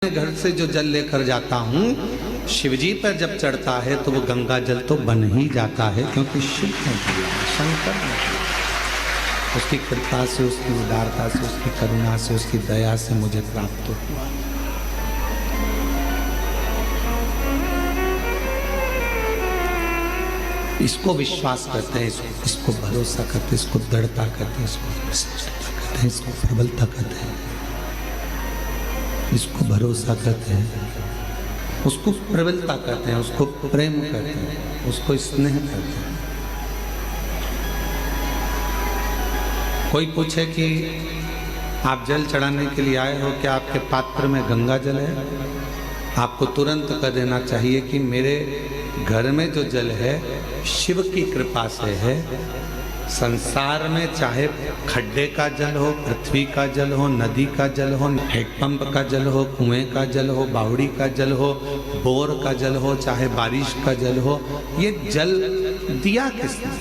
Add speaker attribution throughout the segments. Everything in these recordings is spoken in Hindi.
Speaker 1: अपने घर से जो जल लेकर जाता हूँ, शिवजी पर जब चढ़ता है तो वो गंगा जल तो बन ही जाता है, क्योंकि शिव ने दिया, शंकर ने दिया। उसकी कृपा से, उसकी उदारता से, उसकी करुणा से, उसकी दया से मुझे प्राप्त हुआ। इसको विश्वास करते हैं, इसको भरोसा करते हैं, इसको दृढ़ता करते हैं, इसको निश्चयता कहते हैं, इसको प्रबलता कहते हैं, इसको भरोसा कहते हैं, उसको प्रबलता कहते हैं, उसको प्रेम कहते हैं, उसको स्नेह कहते हैं। कोई पूछे कि आप जल चढ़ाने के लिए आए हो, क्या आपके पात्र में गंगा जल है? आपको तुरंत कह देना चाहिए कि मेरे घर में जो जल है शिव की कृपा से है। संसार में चाहे खड्डे का जल हो, पृथ्वी का जल हो, नदी का जल हो, हैंडपंप का जल हो, कुएं का जल हो, बावड़ी का जल हो, बोर का जल हो, चाहे बारिश का जल हो, ये जल दिया किसने?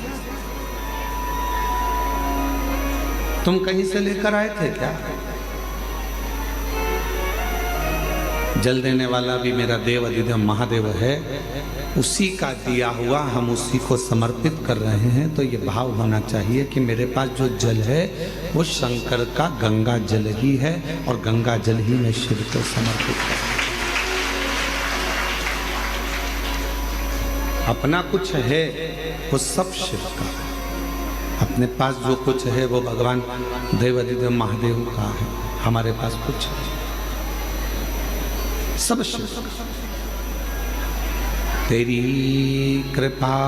Speaker 1: तुम कहीं से लेकर आए थे क्या? जल देने वाला भी मेरा देव अधिदेव महादेव है, उसी का दिया हुआ हम उसी को समर्पित कर रहे हैं। तो ये भाव होना चाहिए कि मेरे पास जो जल है वो शंकर का गंगा जल ही है, और गंगा जल ही मैं शिव को समर्पित कर। अपना कुछ है वो सब शिव का है, अपने पास जो कुछ है वो भगवान देव अधिदेव महादेव का है। हमारे पास कुछ है, सब शिव का। तेरी कृपा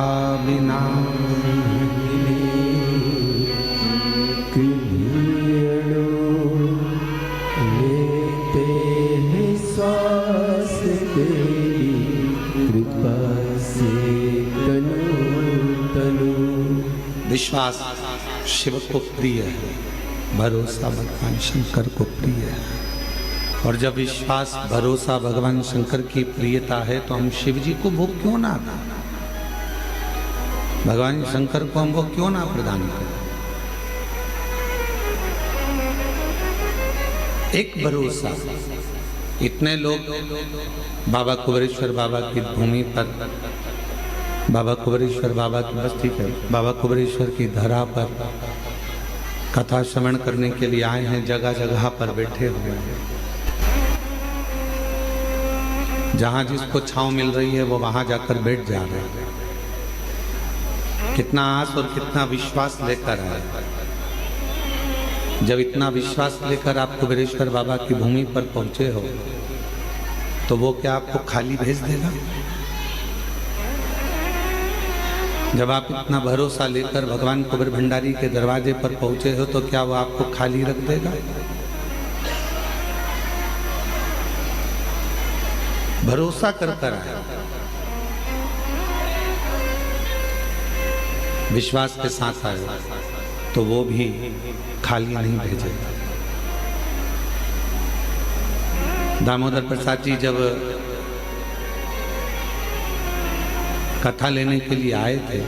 Speaker 1: बिना
Speaker 2: लेते हैं श्वास, तेरी कृपा से तनु।
Speaker 1: विश्वास शिव को प्रिय है, भरोसा भगवान शंकर को प्रिय है। और जब विश्वास भरोसा भगवान शंकर की प्रियता है तो हम शिव जी को भोग क्यों ना दें? भगवान शंकर को हम भोग क्यों ना प्रदान करें? एक भरोसा। इतने लोग बाबा कुबेरेश्वर बाबा की भूमि पर, बाबा कुबेरेश्वर बाबा की बस्ती पर, बाबा कुबेरेश्वर की धरा पर कथा श्रवण करने के लिए आए हैं। जगह जगह पर बैठे हुए हैं, जहां जिसको छांव मिल रही है वो वहां जाकर बैठ जा रहे हैं। कितना आस और कितना विश्वास लेकर आए। जब इतना विश्वास लेकर आप कुबेरेश्वर बाबा की भूमि पर पहुंचे हो तो वो क्या आपको खाली भेज देगा? जब आप इतना भरोसा लेकर भगवान कुबेर भंडारी के दरवाजे पर पहुंचे हो तो क्या वो आपको खाली रख देगा? भरोसा कर आए, विश्वास के साथ आए तो वो भी खाली नहीं भेजेगा। दामोदर प्रसाद जी जब कथा लेने के लिए आए थे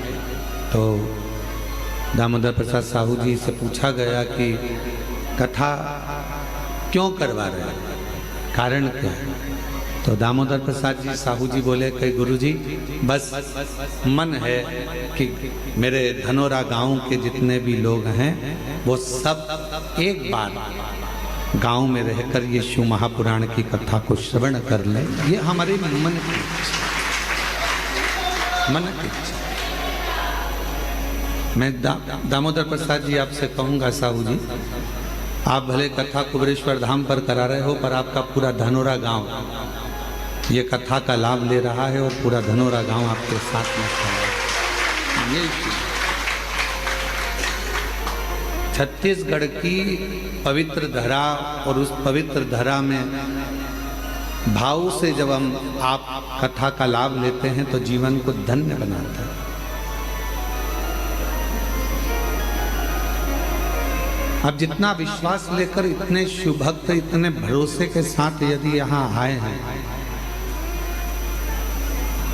Speaker 1: तो दामोदर प्रसाद साहू जी से पूछा गया कि कथा क्यों करवा रहे हैं, कारण क्या है? तो दामोदर प्रसाद जी साहू जी बोले कि गुरुजी बस मन है कि मेरे धनोरा गांव के जितने भी लोग हैं वो सब एक बार गांव में रहकर ये शिव महापुराण की कथा को श्रवण कर लें। ये हमारे मन की इच्छा। मैं दामोदर प्रसाद जी आपसे कहूँगा साहू जी, आप भले कथा कुबेरेश्वर धाम पर करा रहे हो पर आपका पूरा धनोरा गांव ये कथा का लाभ ले रहा है और पूरा धनोरा गांव आपके साथ में खड़ा है। ये छत्तीसगढ़ की पवित्र धरा, और उस पवित्र धरा में भाव से जब हम आप कथा का लाभ लेते हैं तो जीवन को धन्य बनाता है। अब जितना विश्वास लेकर इतने शिव भक्त इतने भरोसे के साथ यदि यहाँ आए हैं,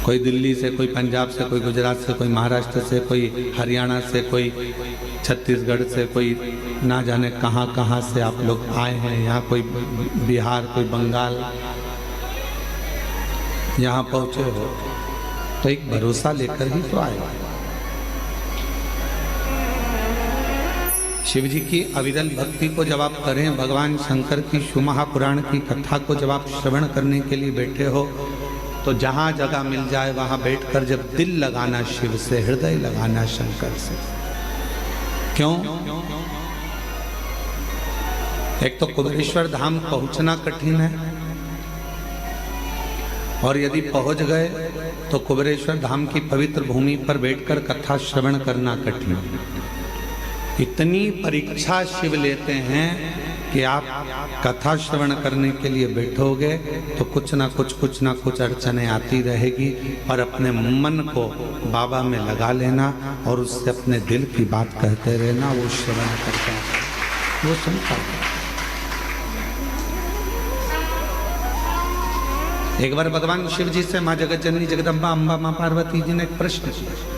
Speaker 1: कोई दिल्ली से, कोई पंजाब से, कोई गुजरात से, कोई महाराष्ट्र से, कोई हरियाणा से, कोई छत्तीसगढ़ से, कोई ना जाने कहाँ कहाँ से आप लोग आए हैं यहाँ, कोई बिहार, कोई बंगाल, यहाँ पहुँचे हो तो एक भरोसा लेकर ही तो आए। शिव जी की अविरल भक्ति को जब आप करें, भगवान शंकर की शिवमहापुराण की कथा को जब आप श्रवण करने के लिए बैठे हो, तो जहाँ जगह मिल जाए वहाँ बैठकर जब दिल लगाना शिव से, हृदय लगाना शंकर से। क्यों? एक तो कुबेरेश्वर धाम पहुँचना कठिन है, और यदि पहुँच गए तो कुबेरेश्वर धाम की पवित्र भूमि पर बैठकर कथा श्रवण करना कठिन है। इतनी परीक्षा शिव लेते हैं कि आप कथा श्रवण करने के लिए बैठोगे तो कुछ ना कुछ अड़चने आती रहेगी, पर अपने मन को बाबा में लगा लेना और उससे अपने दिल की बात कहते रहना, वो श्रवण करता है, वो सुनता है। एक बार भगवान शिव जी से माँ जगत जननी जगदम्बा अम्बा माँ पार्वती जी ने एक प्रश्न किया।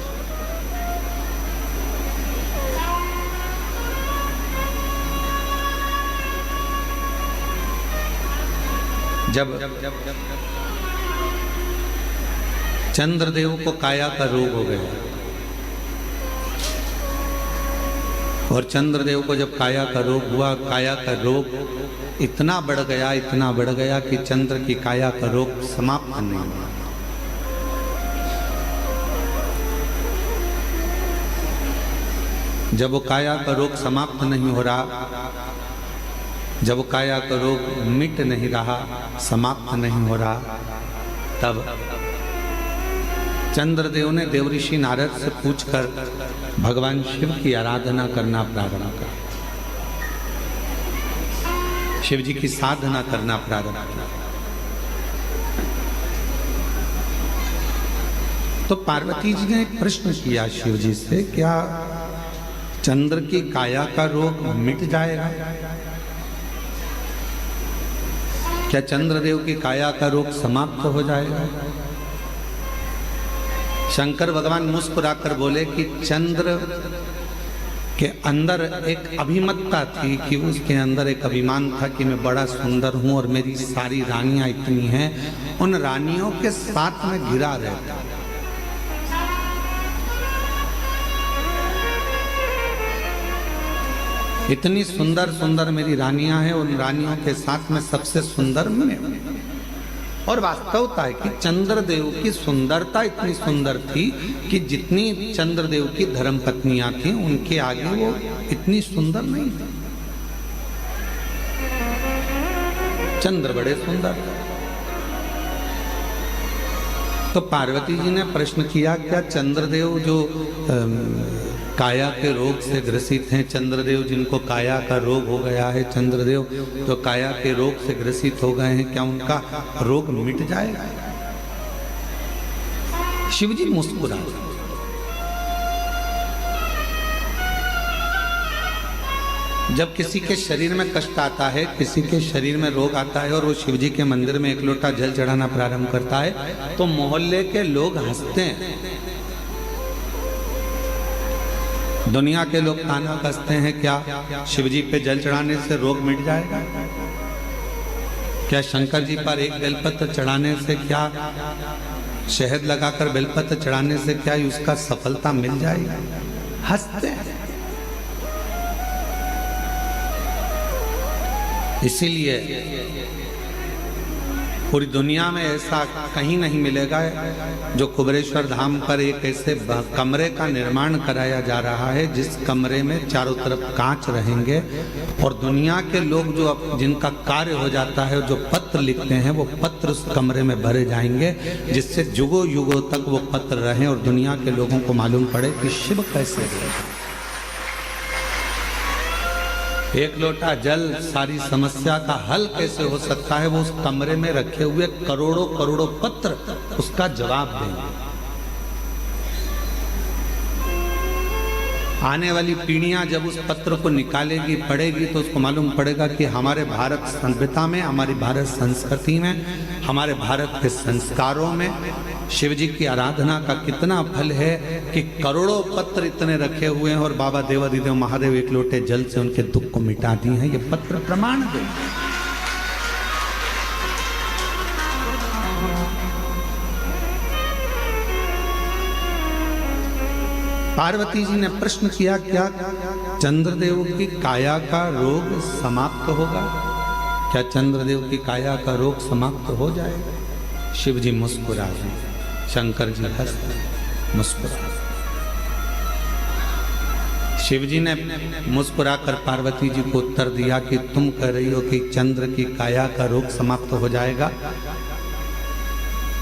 Speaker 1: जब चंद्रदेव को काया का रोग हो गया, और चंद्रदेव को जब काया का रोग हुआ, काया का रोग इतना बढ़ गया कि चंद्र की काया का रोग समाप्त नहीं हुआ। जब वो काया का रोग समाप्त नहीं हो रहा, जब वो काया का रोग मिट नहीं रहा, समाप्त नहीं हो रहा, तब चंद्रदेव ने देवऋषि नारद से पूछकर भगवान शिव की आराधना करना प्रारंभ किया, शिव जी की साधना करना प्रारंभ किया। तो पार्वती जी ने एक प्रश्न किया शिव जी से, क्या चंद्र की काया का रोग मिट जाएगा? क्या चंद्रदेव की काया का रोग समाप्त हो जाएगा? शंकर भगवान मुस्कुराकर बोले कि चंद्र के अंदर एक अभिमतता थी, कि उसके अंदर एक अभिमान था कि मैं बड़ा सुंदर हूं और मेरी सारी रानियां इतनी हैं, उन रानियों के साथ में घिरा रहता। इतनी सुंदर सुंदर मेरी रानियां हैं, उन रानियों के साथ में सबसे सुंदर मैं। और वास्तवता है कि चंद्रदेव की सुंदरता इतनी सुंदर थी कि जितनी चंद्रदेव की धर्मपत्नियां थीं, उनके आगे वो इतनी सुंदर नहीं थी। चंद्र बड़े सुंदर थे। तो पार्वती जी ने प्रश्न किया, क्या चंद्रदेव जो काया के रोग से ग्रसित हैं, चंद्रदेव जिनको काया का रोग हो गया है, चंद्रदेव जो काया के रोग से ग्रसित हो गए हैं, क्या उनका रोग मिट जाएगा? शिव जी मुस्कुरा। जब किसी के शरीर में कष्ट आता है, किसी के शरीर में रोग आता है और वो शिव जी के मंदिर में एक लोटा जल चढ़ाना प्रारंभ करता है, तो मोहल्ले के लोग हंसते हैं, दुनिया के लोग ताना कसते हैं, क्या शिव जी पे जल चढ़ाने से रोग मिट जाएगा? क्या शंकर जी पर एक बेलपत्र चढ़ाने से, क्या शहद लगाकर बेलपत्र चढ़ाने से क्या उसका सफलता मिल जाएगी? हंसते हैं। इसीलिए पूरी दुनिया में ऐसा कहीं नहीं मिलेगा जो कुबेरेश्वर धाम पर एक ऐसे कमरे का निर्माण कराया जा रहा है जिस कमरे में चारों तरफ कांच रहेंगे, और दुनिया के लोग जो जिनका कार्य हो जाता है, जो पत्र लिखते हैं, वो पत्र उस कमरे में भरे जाएंगे, जिससे युगों युगों तक वो पत्र रहें और दुनिया के लोगों को मालूम पड़े कि शिव कैसे है। एक लोटा जल सारी समस्या का हल कैसे हो सकता है, वो उस कमरे में रखे हुए करोड़ों करोड़ों पत्र उसका जवाब देंगे। आने वाली पीढ़ियां जब उस पत्र को निकालेगी, पढ़ेगी, तो उसको मालूम पड़ेगा कि हमारे भारत सभ्यता में, हमारी भारत संस्कृति में, हमारे भारत के संस्कारों में शिव जी की आराधना का कितना फल है कि करोड़ों पत्र इतने रखे हुए हैं और बाबा देवाधिदेव महादेव एक लोटे जल से उनके दुख को मिटा दिए हैं। ये पत्र प्रमाण दे। पार्वती जी ने प्रश्न किया, क्या चंद्रदेव की काया का रोग समाप्त होगा? क्या चंद्रदेव की काया का रोग समाप्त हो जाएगा? शिव जी मुस्कुरा रहे, शंकर जी हंसते मुस्कुरा। शिव जी ने मुस्कुराकर पार्वती जी को उत्तर दिया कि तुम कह रही हो कि चंद्र की काया का रोग समाप्त हो जाएगा।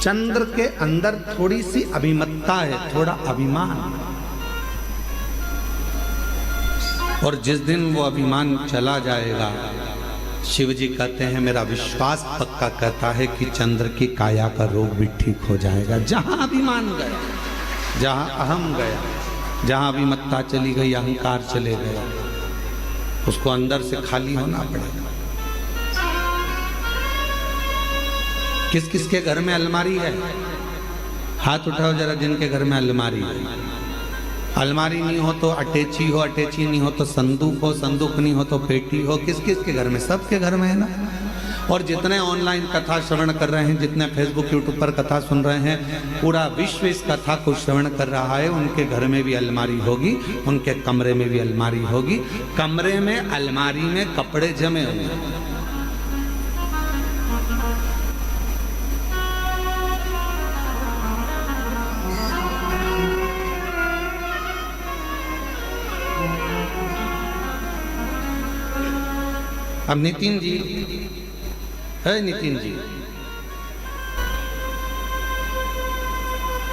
Speaker 1: चंद्र के अंदर थोड़ी सी अभिमत्ता है, थोड़ा अभिमान, और जिस दिन वो अभिमान चला जाएगा, शिव जी कहते हैं मेरा विश्वास पक्का कहता है कि चंद्र की काया का रोग भी ठीक हो जाएगा। जहां अभिमान गया, जहां अहम गया, जहां अभिमत्ता चली गई, अहंकार चले गए, उसको अंदर से खाली होना पड़ेगा। किस किस के घर में अलमारी है? हाथ उठाओ जरा जिनके घर में अलमारी है। अलमारी नहीं हो तो अटैची हो, अटैची नहीं हो तो संदूक हो, संदूक नहीं हो तो पेटी हो। किस किस के घर में? सबके घर में है ना। और जितने ऑनलाइन कथा श्रवण कर रहे हैं, जितने फेसबुक यूट्यूब पर कथा सुन रहे हैं, पूरा विश्व इस कथा को श्रवण कर रहा है। उनके घर में भी अलमारी होगी, उनके कमरे में भी अलमारी होगी। कमरे में अलमारी में कपड़े जमे हुए। अब नितिन जी है, नितिन जी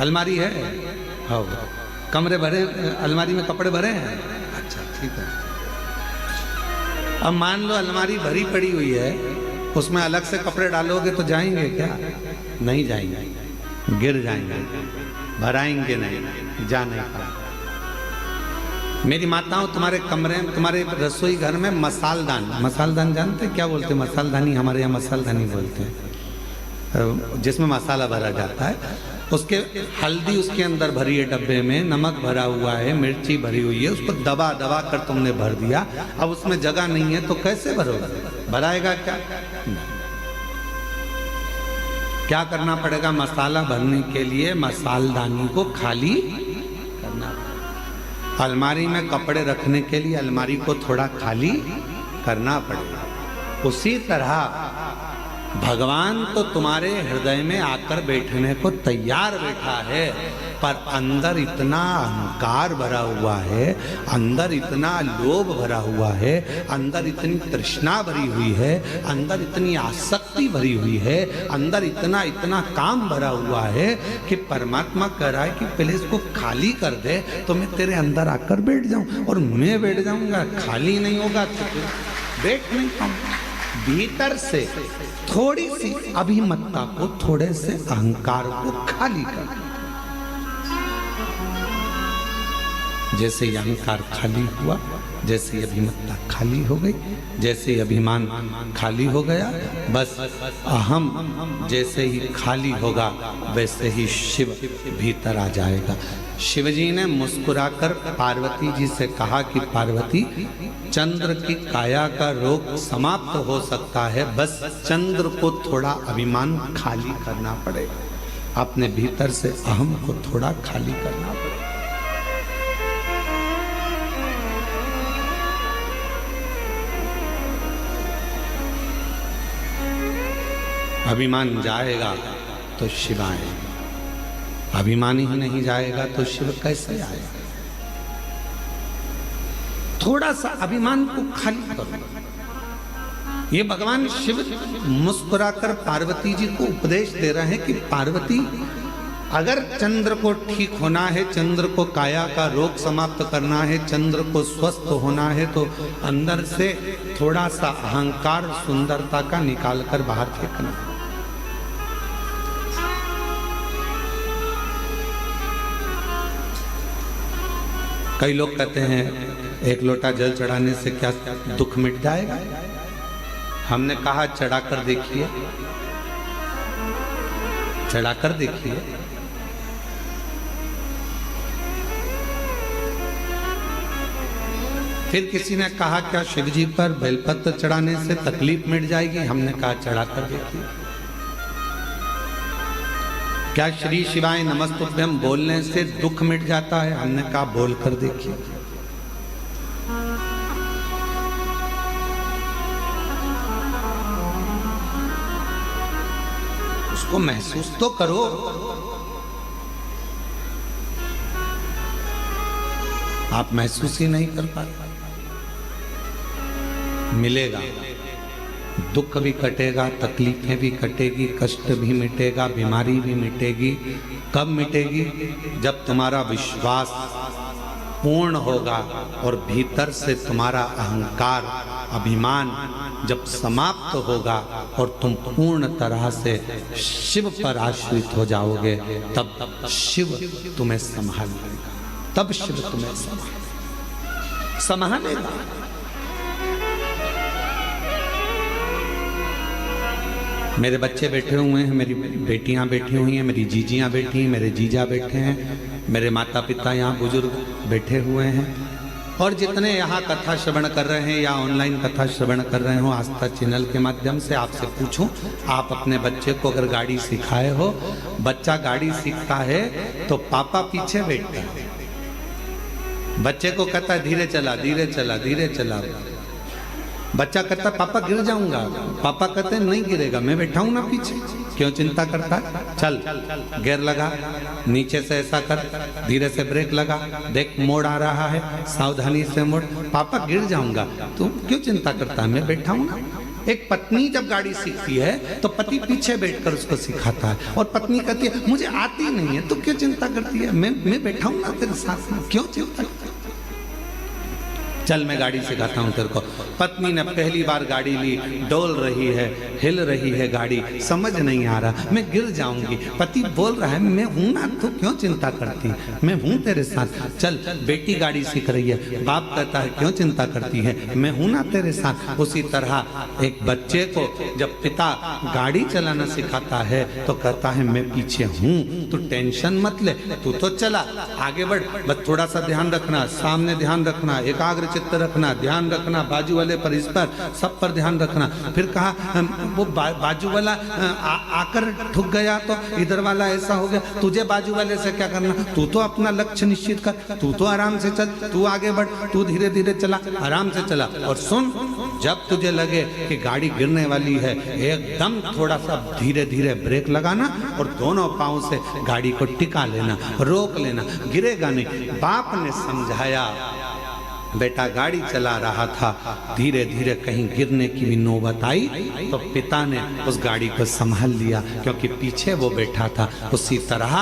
Speaker 1: अलमारी है? हाँ, कमरे भरे, अलमारी में कपड़े भरे हैं? अच्छा ठीक है। अब मान लो अलमारी भरी पड़ी हुई है, उसमें अलग से कपड़े डालोगे तो जाएंगे क्या? नहीं जाएंगे, गिर जाएंगे, भराएंगे नहीं, जा नहीं पाएंगे। मेरी माताओं, तुम्हारे कमरे, तुम्हारे रसोई घर में मसालदान, मसालदान जानते क्या बोलते हैं? मसालदानी, हमारे यहाँ मसालदानी बोलते हैं, जिसमें मसाला भरा जाता है। उसके हल्दी उसके अंदर भरी है डब्बे में, नमक भरा हुआ है, मिर्ची भरी हुई है, उसको दबा दबा कर तुमने भर दिया। अब उसमें जगह नहीं है तो कैसे भरोगे? भराएगा क्या? क्या करना पड़ेगा? मसाला भरने के लिए मसालदानी को खाली करना पड़ेगा। अलमारी में कपड़े रखने के लिए अलमारी को थोड़ा खाली करना पड़ेगा। उसी तरह भगवान तो तुम्हारे हृदय में आकर बैठने को तैयार बैठा है, पर अंदर इतना अहंकार भरा हुआ है, अंदर इतना लोभ भरा हुआ है, अंदर इतनी तृष्णा भरी हुई है, अंदर इतनी आसक्ति भरी हुई है, अंदर इतना इतना काम भरा हुआ है कि परमात्मा कह रहा है कि पहले इसको खाली कर दे तो मैं तेरे अंदर आकर बैठ जाऊं। और मैं बैठ जाऊंगा, खाली नहीं होगा तो बैठ नहीं पाऊंगा। भीतर से थोड़ी सी अभिमत्ता को, थोड़े से अहंकार को खाली कर। जैसे ही अहंकार खाली हुआ, जैसे ही अभिमत्ता खाली हो गई, जैसे ही अभिमान खाली हो गया, बस अहम जैसे ही खाली होगा वैसे ही शिव भीतर आ जाएगा। शिवजी ने मुस्कुराकर पार्वती जी से कहा कि पार्वती, चंद्र की काया का रोग समाप्त हो सकता है, बस चंद्र को थोड़ा अभिमान खाली करना पड़ेगा, अपने भीतर से अहम को थोड़ा खाली करना पड़ेगा। अभिमान जाएगा तो शिव आएगा, अभिमान ही नहीं जाएगा तो शिव कैसे आएगा? थोड़ा सा अभिमान को खाली करो। ये भगवान शिव मुस्कुराकर पार्वती जी को उपदेश दे रहे हैं कि पार्वती, अगर चंद्र को ठीक होना है, चंद्र को काया का रोग समाप्त करना है, चंद्र को स्वस्थ होना है, तो अंदर से थोड़ा सा अहंकार सुंदरता का निकाल कर बाहर फेंकना। कई लोग कहते हैं एक लोटा जल चढ़ाने से क्या दुख मिट जाएगा? हमने कहा चढ़ाकर देखिए, चढ़ाकर देखिए। फिर किसी ने कहा क्या शिव जी पर बेलपत्र चढ़ाने से तकलीफ मिट जाएगी? हमने कहा चढ़ाकर देखिए। क्या श्री शिवाय नमस्तुभ्यम बोलने से दुख मिट जाता है? हमने कहा बोल कर देखिए। उसको महसूस तो करो। आप महसूस ही नहीं कर पाते। मिलेगा, दुख भी कटेगा, तकलीफें भी कटेगी, कष्ट भी मिटेगा, बीमारी भी मिटेगी। कब मिटेगी? जब तुम्हारा विश्वास पूर्ण होगा और भीतर से तुम्हारा अहंकार, अभिमान जब समाप्त होगा और तुम पूर्ण तरह से शिव पर आश्रित हो जाओगे, तब शिव तुम्हें संभाल लेगा। तब शिव तुम्हें संभालेगा। मेरे बच्चे बैठे हुए हैं, मेरी बेटियां बैठी हुई हैं, मेरी जीजियां बैठी हैं, मेरे जीजा बैठे हैं, मेरे माता पिता यहाँ बुजुर्ग बैठे हुए हैं, और जितने यहाँ कथा श्रवण कर रहे हैं या ऑनलाइन कथा श्रवण कर रहे हो आस्था चैनल के माध्यम से, आपसे पूछूं, आप अपने बच्चे को अगर गाड़ी सिखाए हो, बच्चा गाड़ी सीखता है तो पापा पीछे बैठता है, बच्चे को कहता है धीरे चला धीरे चला धीरे चला, बच्चा कहता है पापा गिर जाऊंगा, पापा कहते हैं नहीं गिरेगा, मैं बैठा हूं ना पीछे, क्यों चिंता करता है? चल गियर लगा, नीचे से ऐसा कर, धीरे से ब्रेक लगा, देख मोड़ आ रहा है, सावधानी से मोड़, पापा गिर जाऊंगा, तू क्यों चिंता करता है, मैं बैठा हूं ना। एक पत्नी जब गाड़ी सीखती है तो पति पीछे बैठकर उसको सिखाता है, और पत्नी कहती है मुझे आती नहीं है, तो क्यों चिंता करती है, मैं बैठा हूं ना तेरे साथ में, क्यों चिंता करती है? चल मैं गाड़ी सिखाता हूँ तेरे को। पत्नी ने पहली बार गाड़ी ली, डोल रही है, हिल रही है गाड़ी, समझ नहीं आ रहा, मैं गिर जाऊंगी, पति बोल रहा है मैं हूं ना, तू क्यों चिंता करती है, मैं हूं तेरे साथ। चल बेटी गाड़ी सीख रही है, बाप कहता है क्यों चिंता करती है, मैं हूं ना तेरे साथ। उसी तरह एक बच्चे को जब पिता गाड़ी चलाना सिखाता है तो कहता है मैं पीछे हूं, तू टेंशन मत ले, तू तो चला आगे बढ़, बस थोड़ा सा ध्यान रखना, सामने ध्यान रखना, एकाग्र चित्त रखना, ध्यान रखना, बाजू वाले पर, इस पर, सब पर ध्यान रखना। फिर कहा वो बाजू वाला आकर ठुक गया तो इधर वाला ऐसा हो गया, तुझे बाजू वाले से क्या करना, तू तो अपना लक्ष्य निश्चित कर, तू तो आराम से चल, तू आगे बढ़, तू धीरे धीरे चला, आराम से चला। और सुन, जब तुझे लगे कि गाड़ी गिरने वाली है, एकदम थोड़ा सा धीरे धीरे ब्रेक लगाना और दोनों पांव से गाड़ी को टिका लेना, रोक लेना, गिरेगा नहीं। बाप ने समझाया, बेटा गाड़ी चला रहा था, धीरे धीरे कहीं गिरने की भी नौबत आई तो पिता ने उस गाड़ी को संभाल लिया, क्योंकि पीछे वो बैठा था। उसी तरह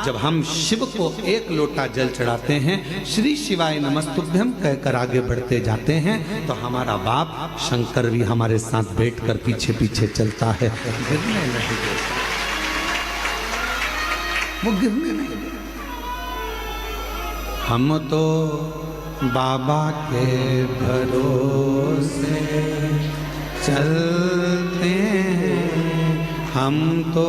Speaker 1: जब हम शिव को एक लोटा जल चढ़ाते हैं, श्री शिवाय नमस्तुभ्यम कहकर आगे बढ़ते जाते हैं, तो हमारा बाप शंकर भी हमारे साथ बैठकर पीछे पीछे चलता है। गिरने नहीं देता, वो गिरने नहीं देता। हम तो बाबा के भरोसे चलते हैं, हम तो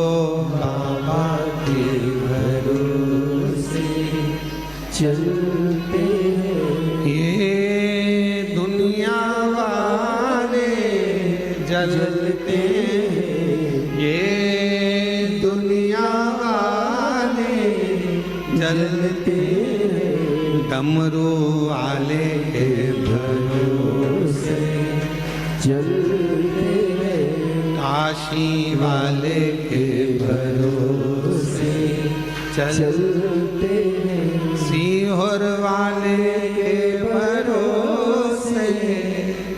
Speaker 1: बाबा के भरोसे
Speaker 2: चलते हैं।
Speaker 1: ये दुनिया वाले जलते हैं, ये दुनिया वाले जलते हैं, डमरू वाले के भरोसे
Speaker 2: चलते हैं,
Speaker 1: काशी वाले के भरोसे चलते हैं, सीहोर वाले के भरोसे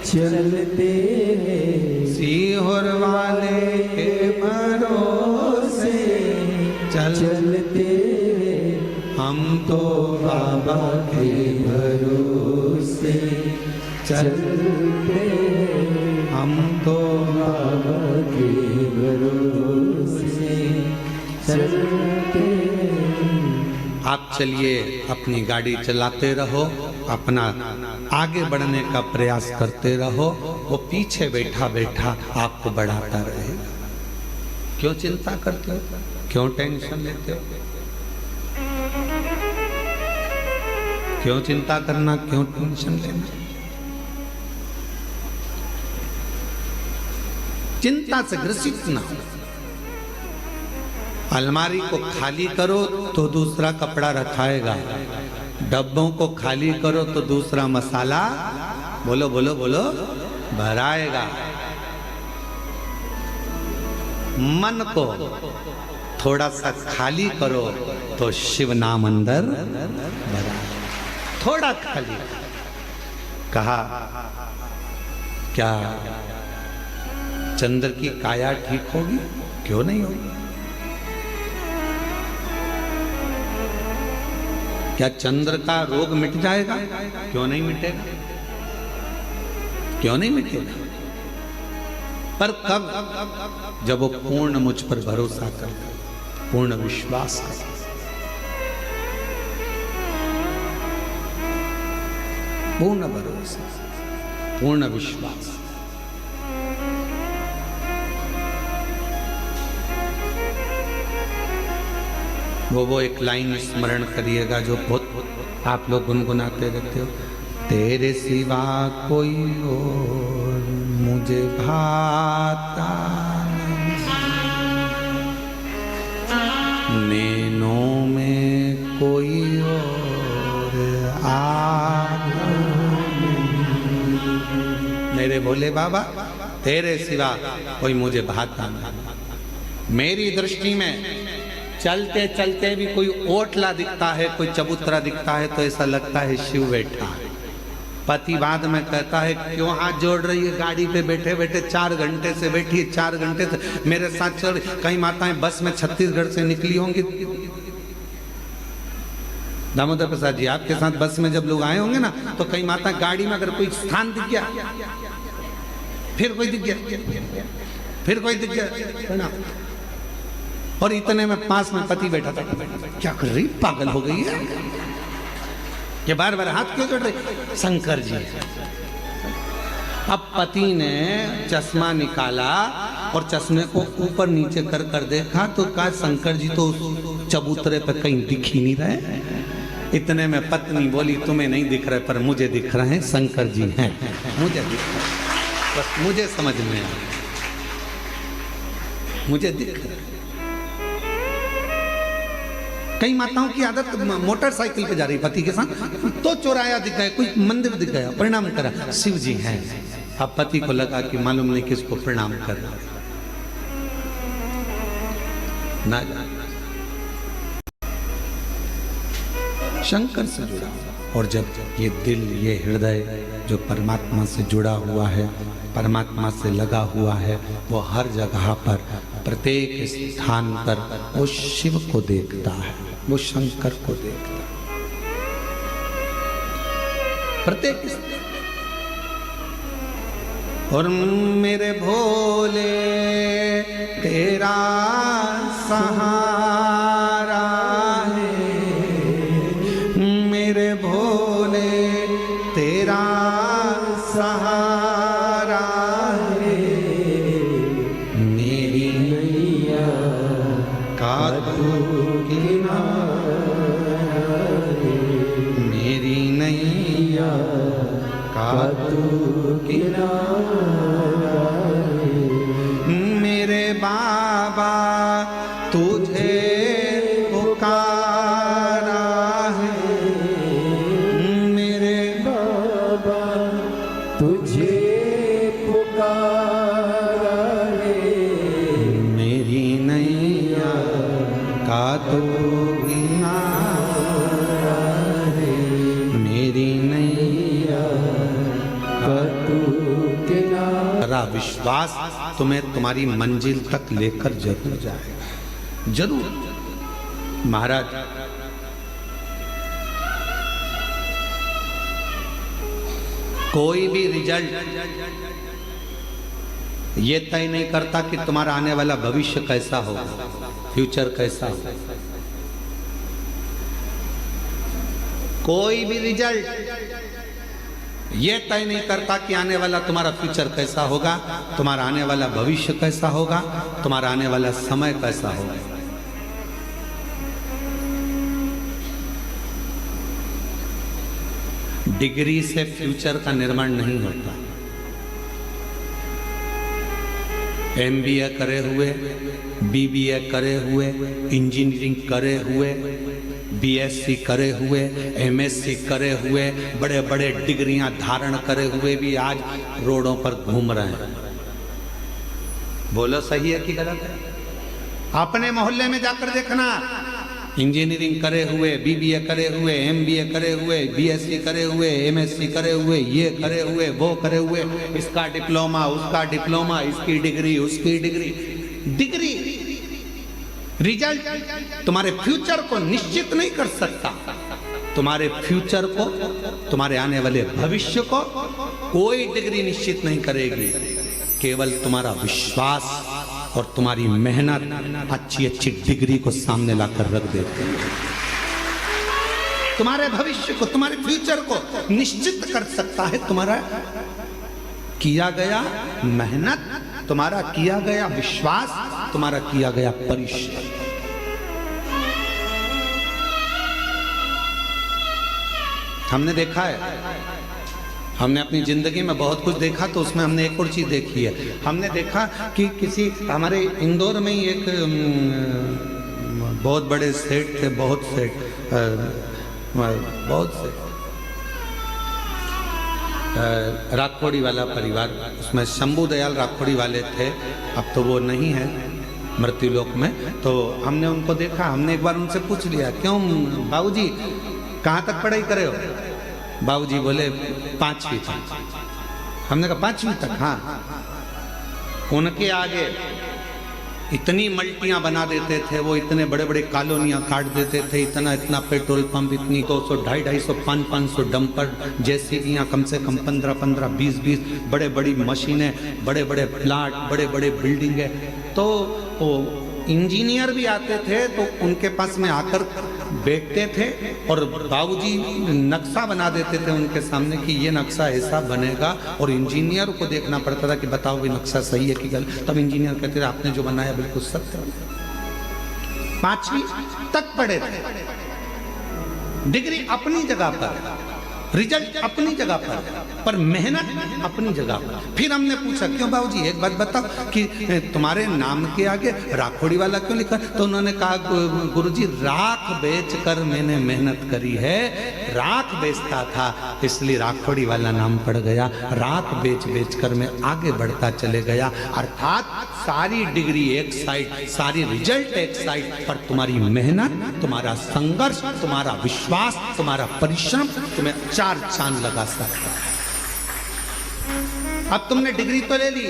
Speaker 2: चलते हैं,
Speaker 1: सीहोर वाले के भरोसे चलते हैं। हम तो बाबा के भरोसे चलते हैं, हम तो
Speaker 2: बाबा के भरोसे चलते हैं।
Speaker 1: आप चलिए, अपनी गाड़ी चलाते रहो, अपना आगे बढ़ने का प्रयास करते रहो, वो पीछे बैठा बैठा आपको बढ़ाता रहेगा। क्यों चिंता करते हो, क्यों टेंशन लेते हो, क्यों चिंता करना, क्यों टेंशन लेना? चिंता से ग्रसित ना हो। अलमारी को खाली करो तो दूसरा कपड़ा रखाएगा, डब्बों को खाली करो तो दूसरा मसाला बोलो बोलो बोलो भराएगा। मन को थोड़ा सा खाली करो तो शिव नाम अंदर भरा। थोड़ा खाली कहा, क्या चंद्र की काया ठीक होगी? क्यों नहीं होगी? क्या चंद्र का रोग मिट जाएगा? क्यों नहीं मिटेगा? क्यों नहीं मिटेगा? पर कब? जब वो पूर्ण मुझ पर भरोसा कर, पूर्ण विश्वास कर। पूर्ण भरोसा, पूर्ण विश्वास। वो एक लाइन स्मरण करिएगा जो बहुत आप लोग गुनगुनाते रहते हो। तेरे सिवा कोई और मुझे भाता नहीं, नैनों में कोई और आना नहीं। मेरे भोले बाबा, तेरे सिवा कोई मुझे भाता नहीं। मेरी दृष्टि में चलते चलते भी कोई ओटला दिखता है, कोई चबूतरा दिखता है तो ऐसा लगता है शिव बैठा है। पति बाद में कहता है क्यों हाथ जोड़ रही है गाड़ी पे बैठे बैठे? 4 घंटे से बैठी है, 4 घंटे से मेरे साथ चल। कई माताएं बस में छत्तीसगढ़ से निकली होंगी। दामोदर प्रसाद जी, आपके साथ बस में जब लोग आए होंगे ना, तो कई माता गाड़ी में अगर कोई स्थान दिख गया, फिर कोई दिख गया, फिर कोई दिख गया, और इतने में पास में पति बैठा था। क्या कर रही, पागल हो गई है? ये बार बार हाथ क्यों जोड़ रही? शंकर जी। अब पति ने चश्मा निकाला और चश्मे को ऊपर नीचे कर कर देखा तो कहा शंकर जी तो चबूतरे पर कहीं दिख ही नहीं रहे। इतने में पत्नी बोली तुम्हें नहीं दिख रहे पर मुझे दिख रहे हैं, शंकर जी हैं, मुझे दिख रहे, बस मुझे समझ में आया, मुझे दिख रहे। कई माताओं की आदत मोटरसाइकिल पे जा रही पति के साथ, तो चौराया दिख गया, कोई मंदिर दिख गया, प्रणाम करा, शिव जी हैं। अब पति को लगा कि मालूम नहीं किसको प्रणाम करना ना, शंकर से जुड़ा। और जब ये दिल, ये हृदय जो परमात्मा से जुड़ा हुआ है, परमात्मा से लगा हुआ है, वो हर जगह पर, प्रत्येक स्थान पर वो शिव को देखता है, वो शंकर को देखता है। प्रत्येक। और मेरे भोले तेरा सहारा है, मेरे भोले तेरा सहारा है, मेरी नैया का तू किनारा है, मेरी नैया का तू किनारा है, मेरे बाबा तुझे पुकारा है, मेरे
Speaker 2: बाबा तुझे पुकारा है,
Speaker 1: मेरी नैया का तू किनारा है, मेरी नैया
Speaker 2: का तू किनारा।
Speaker 1: तेरा विश्वास तुम्हें तुम्हारी मंजिल तक लेकर जरूर जाएगा, जरूर। महाराज, कोई भी रिजल्ट ये तय नहीं करता कि तुम्हारा आने वाला भविष्य कैसा होगा, फ्यूचर कैसा होगा। कोई भी रिजल्ट ये तय नहीं करता कि आने वाला तुम्हारा फ्यूचर कैसा होगा, तुम्हारा आने वाला भविष्य कैसा होगा, तुम्हारा आने वाला समय कैसा होगा। डिग्री से फ्यूचर का निर्माण नहीं होता। MBA करे हुए, BBA करे हुए, इंजीनियरिंग करे हुए, BSc करे हुए, MSc करे हुए, बड़े बड़े डिग्रियां धारण करे हुए भी आज रोडों पर घूम रहे हैं। बोलो सही है कि गलत है? अपने मोहल्ले में जाकर देखना, इंजीनियरिंग करे हुए, BBA करे हुए, MBA करे हुए, BSc करे हुए, MSc करे हुए, ये करे हुए, वो करे हुए, इसका डिप्लोमा, उसका डिप्लोमा, इसकी डिग्री, उसकी डिग्री। डिग्री रिजल्ट तुम्हारे फ्यूचर को निश्चित नहीं कर सकता। तुम्हारे फ्यूचर को, तुम्हारे आने वाले भविष्य को कोई डिग्री निश्चित नहीं करेगी। केवल तुम्हारा विश्वास और तुम्हारी मेहनत अच्छी अच्छी डिग्री को सामने लाकर रख देते हैं। तुम्हारे भविष्य को, तुम्हारे फ्यूचर को निश्चित कर सकता है तुम्हारा किया गया मेहनत, तुम्हारा किया गया विश्वास, तुम्हारा किया गया परिश्रम। हमने देखा है, हमने अपनी जिंदगी में बहुत कुछ देखा, तो उसमें हमने एक और चीज देखी है। हमने देखा कि किसी हमारे इंदौर में ही एक बहुत बड़े सेठ थे, बहुत से राखोड़ी वाला परिवार, उसमें शंभू दयाल राखोड़ी वाले थे। अब तो वो नहीं है मृत्युलोक में। तो हमने उनको देखा, हमने एक बार उनसे पूछ लिया, क्यों बाबूजी कहाँ तक पढ़ाई करे हो? बाबूजी बोले 5वीं तक। हमने कहा 5वीं तक? हाँ। उनके आगे इतनी मल्टियां बना देते थे वो, इतने बड़े बड़े कॉलोनियां काट देते थे, इतना इतना पेट्रोल पंप, इतनी 200, 250, 500 डंपर, JCBयां कम से कम 15, 20 बड़े बड़ी मशीनें, बड़े बड़े प्लाट, बड़े बड़े बिल्डिंगें। तो वो इंजीनियर भी आते थे तो उनके पास में आकर बैठते थे और बाबूजी नक्शा बना देते थे उनके सामने कि ये नक्शा ऐसा बनेगा, और इंजीनियर को देखना पड़ता था कि बताओ भी नक्शा सही है कि गलत। तब इंजीनियर कहते थे आपने जो बनाया बिल्कुल सत्य। 5वीं तक पढ़े थे, डिग्री अपनी जगह पर, रिजल्ट अपनी जगह पर मेहनत अपनी जगह पर। फिर हमने पूछा, क्यों बाबूजी एक बात बताओ कि तुम्हारे नाम के आगे राखोड़ी वाला क्यों लिखा? तो उन्होंने कहा, गुरुजी राख बेचकर मैंने मेहनत करी है, राख बेचता था इसलिए राखोड़ी वाला नाम पड़ गया। राख बेच कर मैं आगे बढ़ता चले गया। अर्थात सारी डिग्री एक साइड, सारी रिजल्ट एक साइड, पर तुम्हारी मेहनत, तुम्हारा संघर्ष, तुम्हारा विश्वास, तुम्हारा परिश्रम तुम्हें 4 चांद लगा सकता है। अब तुमने डिग्री तो ले ली,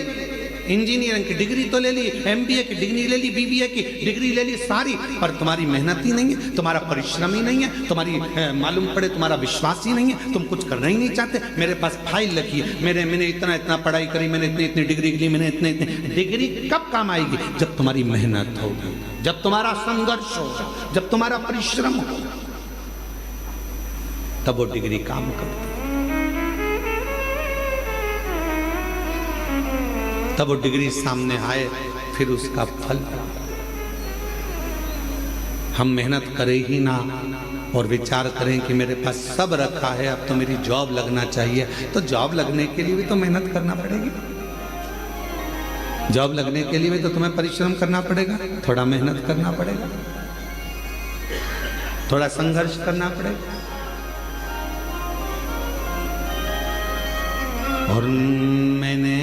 Speaker 1: इंजीनियरिंग की डिग्री तो ले ली, MBA की डिग्री ले ली, BBA की डिग्री ले ली सारी, पर तुम्हारी मेहनत ही नहीं है, तुम्हारा परिश्रम ही नहीं है, तुम्हारी मालूम पड़े तुम्हारा विश्वास ही नहीं है, तुम कुछ करना ही नहीं चाहते। मेरे पास फाइल लगी है, मैंने इतना पढ़ाई करी, मैंने इतनी डिग्री ली, मैंने इतने डिग्री कब काम आएगी? जब तुम्हारी मेहनत होगी, जब तुम्हारा संघर्ष होगा, जब तुम्हारा परिश्रम होगा, तब वो डिग्री काम करती, तब वो डिग्री सामने आए, फिर उसका फल। हम मेहनत करें ही ना और विचार करें कि मेरे पास सब रखा है, अब तो मेरी जॉब लगना चाहिए, तो जॉब लगने के लिए भी तो मेहनत करना पड़ेगी। जॉब लगने के लिए भी तो तुम्हें परिश्रम करना पड़ेगा, थोड़ा मेहनत करना पड़ेगा, थोड़ा संघर्ष करना पड़ेगा। और मैंने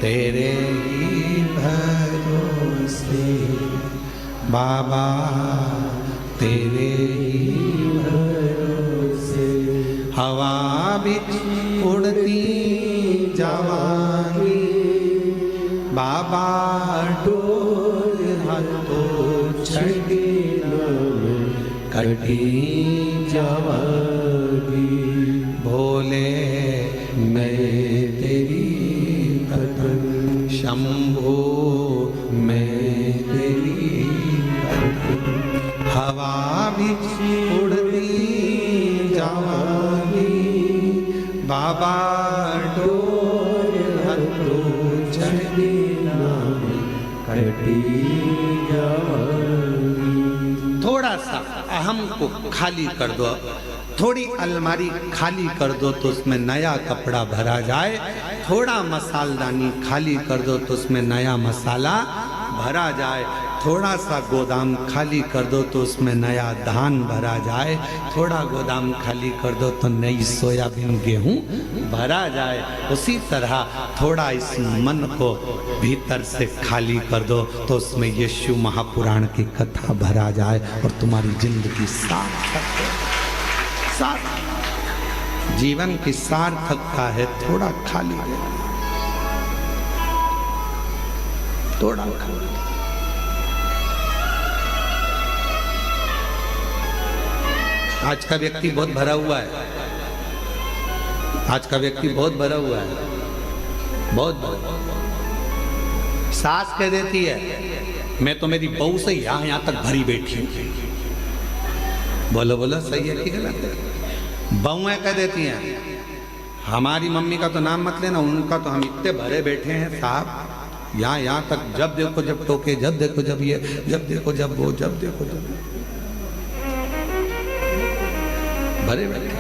Speaker 1: तेरे ही भरोसे बाबा, तेरे ही भरोसे हवा बिच उड़ती जवानी बाबा, डोर हाथों छड़ी कटी जवानी, भोले मैं तेरी भक्ति, शंभू मैं तेरी भक्ति, हवा बिच उड़ती जवानी बाबा, डोर हाथों छड़ी कटी जवानी। थोड़ा सा अहम को खाली कर दो, थोड़ी अलमारी खाली कर दो तो उसमें नया कपड़ा भरा जाए, थोड़ा मसालदानी खाली कर दो तो उसमें नया मसाला भरा जाए, थोड़ा सा गोदाम खाली कर दो तो उसमें नया धान भरा जाए, थोड़ा गोदाम खाली कर दो तो नई सोयाबीन गेहूं भरा जाए। उसी तरह थोड़ा इस मन को भीतर से खाली कर दो तो उसमें यीशु महापुराण की कथा भरा जाए और तुम्हारी जिंदगी सार्थक। जीवन की सार्थकता है थोड़ा खाली रहना, थोड़ा खाली। आज का व्यक्ति बहुत भरा हुआ है, आज का व्यक्ति बहुत भरा हुआ है, बहुत भरा। सास कह देती है मैं तो मेरी बहू से यहाँ तक भरी बैठी हूँ। बोलो बोलो, सही है कि गलत है? बहुएं कह देती हैं हमारी मम्मी का तो नाम मत लेना, उनका तो हम इतने भरे बैठे हैं साहब, यहाँ तक जब देखो जब टोके, जब देखो जब ये, जब देखो जब वो, जब देखो जब भरे बैठे।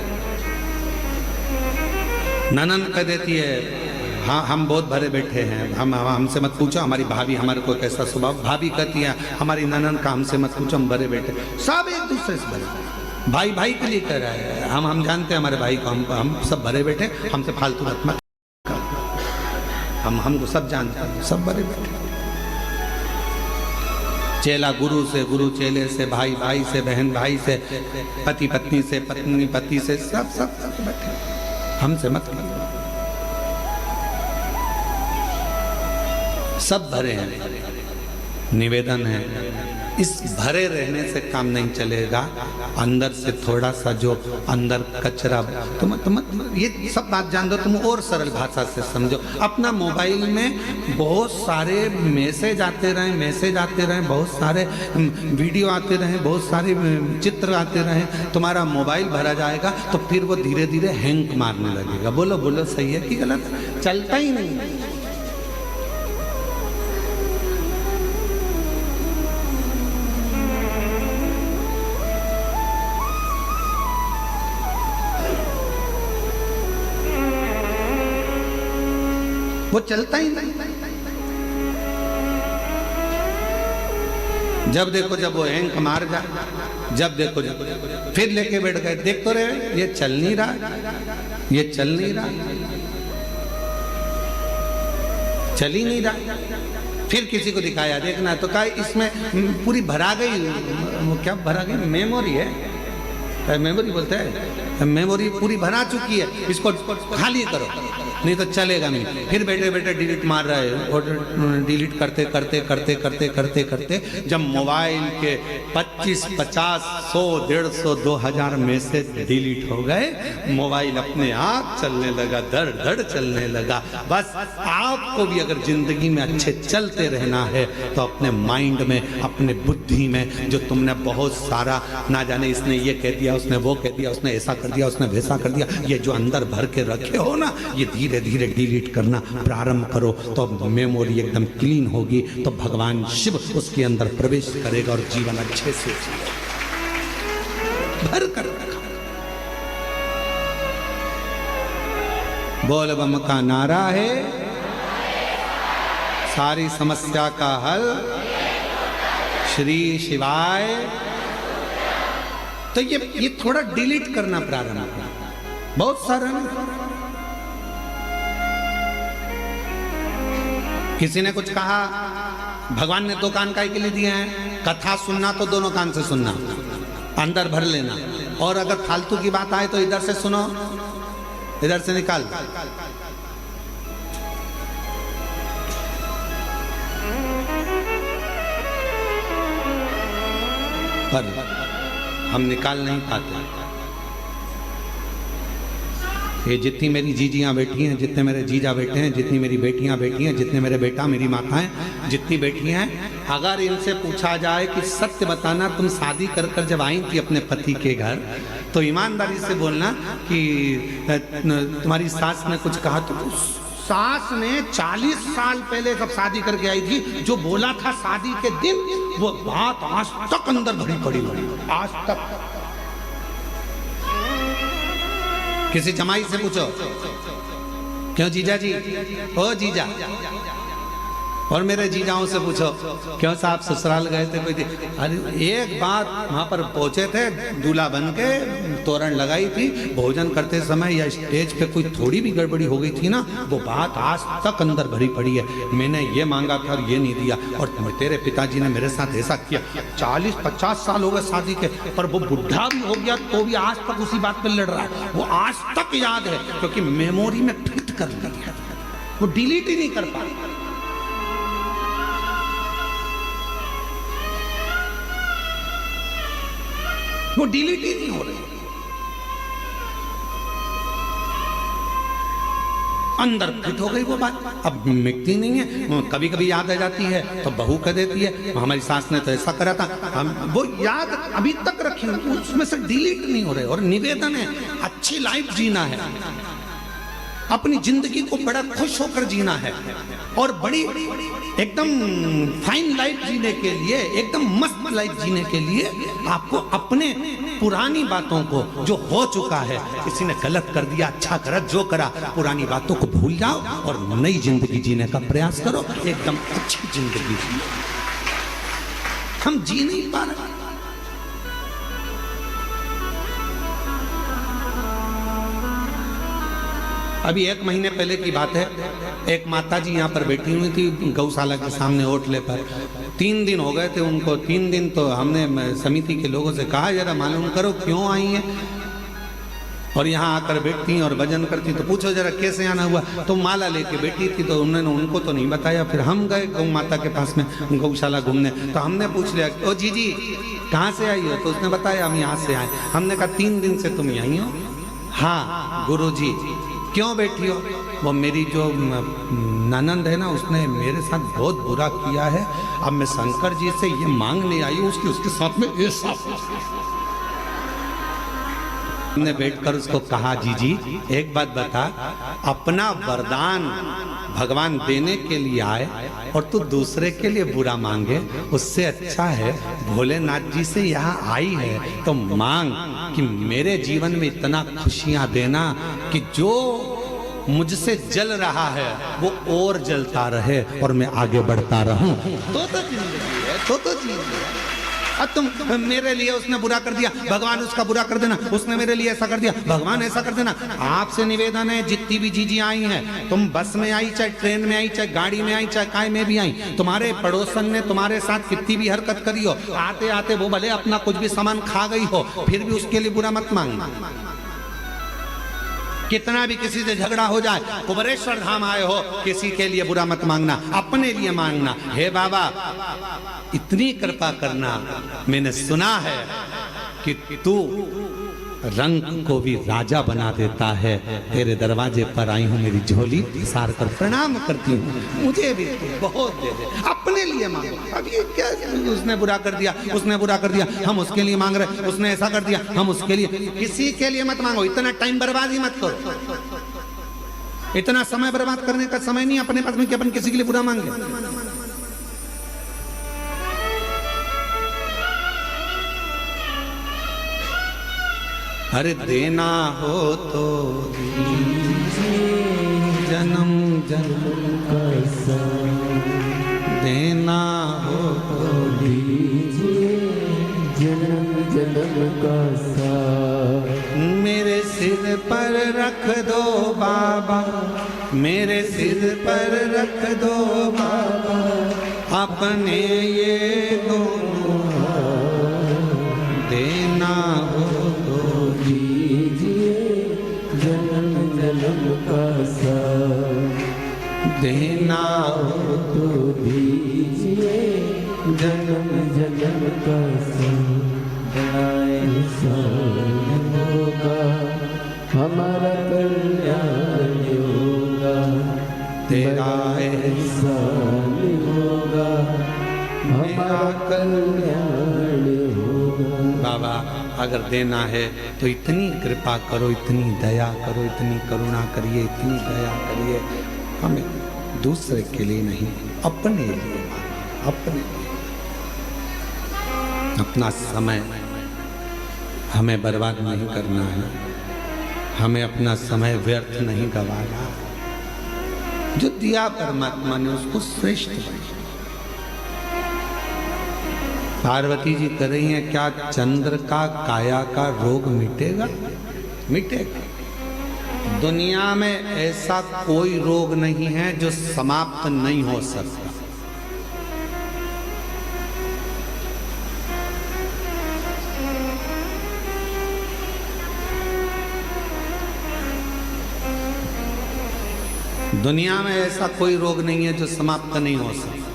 Speaker 1: ननन कह देती है हाँ हम बहुत भरे बैठे हैं, हमसे मत पूछो, हमारी भाभी हमारे को कैसा स्वभाव। भाभी कहती है हमारी ननन का हमसे मत पूछो, हम भरे बैठे। सब एक दूसरे से भरे, भाई भाई के लिए कह रहा है। हम जानते हैं हमारे भाई को, हम सब भरे बैठे, हमसे फालतू बात मत। हमको सब जानते हैं, सब भरे बैठे। चेला गुरु से, गुरु चेले से, भाई भाई से, बहन भाई से, पति पत्नी से, पत्नी पति से, सब सब सब बैठे। हमसे मत करो, सब भरे हैं। निवेदन है इस भरे रहने से काम नहीं चलेगा, अंदर से थोड़ा सा जो अंदर कचरा, तुम ये सब बात जान दो, तुम और सरल भाषा से समझो। अपना मोबाइल में बहुत सारे मैसेज आते रहें, बहुत सारे वीडियो आते रहें, बहुत सारे चित्र आते रहें, तुम्हारा मोबाइल भरा जाएगा तो फिर वो धीरे धीरे हैंग मारने लगेगा। बोलो बोलो, सही है कि गलत? चलता ही नहीं। वो चलता ही नहीं। जब देखो जब वो हैंग मार जा, जब देखो जब फिर लेके बैठ गए, देख तो रहे ये चल नहीं रहा, ये चल नहीं रहा, चल ही नहीं रहा। फिर किसी को दिखाया, देखना तो कहा इसमें पूरी भरा गई, वो क्या भरा गई? मेमोरी है, मेमोरी बोलते हैं, मेमोरी पूरी भरा चुकी है, इसको खाली करो नहीं तो चलेगा नहीं। फिर बैठे बैठे डिलीट मार रहा है, और डिलीट करते करते करते करते करते करते जब मोबाइल के 25, 50, 100, 150, 2000 मैसेज डिलीट हो गए, मोबाइल अपने आप चलने लगा, धड़ धड़ चलने लगा। बस आपको भी अगर जिंदगी में अच्छे चलते रहना है तो अपने माइंड में, अपने बुद्धि में जो तुमने बहुत सारा ना जाने इसने ये कह दिया, उसने वो कह दिया, उसने ऐसा कर दिया, उसने वैसा कर दिया, ये जो अंदर भर के रखे हो ना, ये धीरे धीरे डिलीट करना प्रारंभ करो तो मेमोरी एकदम क्लीन होगी, तो भगवान शिव उसके अंदर प्रवेश करेगा और जीवन अच्छे से भर कर रखा। बोल बम का नारा है, सारी समस्या का हल श्री शिवाय। तो ये थोड़ा डिलीट करना प्रारंभ करना, बहुत सारा। किसी ने कुछ कहा, भगवान ने 2 कान काहे के लिए दिए हैं? कथा सुनना तो दोनों कान से सुनना, अंदर भर लेना, और अगर फालतू की बात आए तो इधर से सुनो, इधर से निकाल। पर हम निकाल नहीं पाते। ये जितनी मेरी जीजियाँ बैठी हैं, जितने मेरे जीजा बैठे हैं, जितनी मेरी बेटियाँ बैठी हैं, जितने मेरे बेटा मेरी माताएं जितनी बैठी हैं, अगर इनसे पूछा जाए कि सत्य बताना, तुम शादी कर कर जब आई थी अपने पति के घर, तो ईमानदारी से बोलना कि तुम्हारी सास ने कुछ कहा, तो सास ने 40 साल पहले जब शादी करके आई थी जो बोला था शादी के दिन, वो बात आज तक अंदर भरी पड़ी, आज तक। किसी जमाई से पूछो, क्यों जीजा जी, ओ जीजा। और मेरे जीजाओं से पूछो, क्यों साहब ससुराल गए थे कोई? अरे एक बात, वहां पर पहुंचे थे, दूल्हा बन के तोरण लगाई थी, भोजन करते समय या स्टेज पे कोई थोड़ी भी गड़बड़ी हो गई थी ना, वो बात आज तक अंदर भरी पड़ी है। मैंने ये मांगा था और ये नहीं दिया, और तेरे पिताजी ने मेरे साथ ऐसा किया। 40-50 साल हो गए शादी के, पर वो बुढ़ा भी हो गया तो भी आज तक उसी बात पे लड़ रहा है। वो आज तक याद है, क्योंकि मेमोरी में फिट कर लिया, वो डिलीट ही नहीं कर पाया। वो डिलीट ही नहीं हो रही, अंदर फिट हो गई वो बात, अब मिटती नहीं है। कभी कभी याद आ जाती है तो बहू कह देती है, हमारी सास ने तो ऐसा करा था, हम वो याद अभी तक रखी, उसमें से डिलीट नहीं हो रहे। और निवेदन है, अच्छी लाइफ जीना है, अपनी जिंदगी को बड़ा खुश होकर जीना है, और बड़ी एकदम फाइन लाइफ जीने के लिए, एकदम मस्त लाइफ जीने के लिए आपको अपने पुरानी बातों को, जो हो चुका है, किसी ने गलत कर दिया, अच्छा करा, जो करा, पुरानी बातों को भूल जाओ और नई जिंदगी जीने का प्रयास करो, एकदम अच्छी जिंदगी जियो। हम जी नहीं पा रहे। अभी 1 महीने पहले की बात है, एक माताजी यहाँ पर बैठी हुई थी गौशाला के सामने ओटले पर। 3 दिन हो गए थे उनको। 3 दिन तो हमने समिति के लोगों से कहा जरा मालूम करो क्यों आई हैं, और यहाँ आकर बैठती और भजन करती, तो पूछो जरा कैसे आना हुआ। तो माला लेके बैठी थी, तो उन्होंने उनको तो नहीं बताया। फिर हम गए गौ माता के पास में गौशाला घूमने, तो हमने पूछ लिया, ओ जी कहाँ से आई हो? तो उसने बताया हम यहाँ से आए। हमने कहा 3 दिन से तुम यहीं हो? हाँ गुरु जी। क्यों बैठी हो? वो मेरी जो ननंद है ना, उसने मेरे साथ बहुत बुरा किया है, अब मैं शंकर जी से ये मांगने आई हूँ उसके साथ में ये साफ। हमने बैठकर उसको कहा, जी एक बात बता, अपना वरदान भगवान देने के लिए आए और तू दूसरे के लिए बुरा मांगे, उससे अच्छा है भोलेनाथ जी से यहाँ आई है तो मांग कि मेरे जीवन में इतना खुशियां देना कि जो मुझसे जल रहा है वो और जलता रहे और मैं आगे बढ़ता रहूं। तो जिंदगी है, तो जिंदगी है। अब तुम मेरे लिए उसने बुरा कर दिया, भगवान उसका बुरा कर देना, उसने मेरे लिए ऐसा कर दिया, भगवान ऐसा कर देना। आपसे निवेदन है, जितनी भी जीजी आई हैं, तुम बस में आई, चाहे ट्रेन में आई, चाहे गाड़ी में आई, चाहे काय में भी आई, तुम्हारे पड़ोसन ने तुम्हारे साथ कितनी भी हरकत करी हो, आते आते वो भले अपना कुछ भी सामान खा गई हो, फिर भी उसके लिए बुरा मत मांगना। कितना भी किसी से झगड़ा हो जाए, कुबरेश्वर धाम आए हो, किसी के लिए बुरा मत मांगना, अपने लिए मांगना। हे बाबा इतनी कृपा करना, मैंने सुना है कि तू रंग को भी राजा बना देता है, तेरे दरवाजे पर आई हूँ, मेरी झोली सार कर प्रणाम करती हूँ, मुझे भी बहुत दे दे, अपने लिए मांगो। अब ये क्या, उसने बुरा कर दिया, उसने बुरा कर दिया, हम उसके लिए मांग रहे, उसने ऐसा कर दिया, हम उसके लिए, किसी के लिए मत मांगो। इतना टाइम बर्बाद ही मत करो, इतना समय बर्बाद करने का समय नहीं अपने पास में कि अपन किसी के लिए बुरा मांगे। अरे देना हो तो जन्म जन्म का देना हो तो
Speaker 2: दीजिए जन्म जन्म का साथ।
Speaker 1: मेरे सिर पर रख दो बाबा, मेरे सिर पर रख दो बाबा, अपने ये दोनों देना हो
Speaker 2: का साथ।
Speaker 1: देना
Speaker 2: हो तो दीजिए जन्म जन्म का साथ। होगा हमारा कल्याण होगा,
Speaker 1: तेरा
Speaker 2: एहसान होगा हमारा कल्याण होगा।
Speaker 1: बाबा अगर देना है तो इतनी कृपा करो, इतनी दया करो, इतनी करुणा करिए, इतनी दया करिए, हमें दूसरे के लिए नहीं अपने लिए, अपने अपना समय हमें बर्बाद नहीं करना है, हमें अपना समय व्यर्थ नहीं गवाना। जो दिया परमात्मा ने उसको श्रेष्ठ बनाया। पार्वती जी कह रही हैं, क्या चंद्र का काया का रोग मिटेगा? मिटेगा। दुनिया में ऐसा कोई रोग नहीं है जो समाप्त नहीं हो सकता। दुनिया में ऐसा कोई रोग नहीं है जो समाप्त नहीं हो सकता।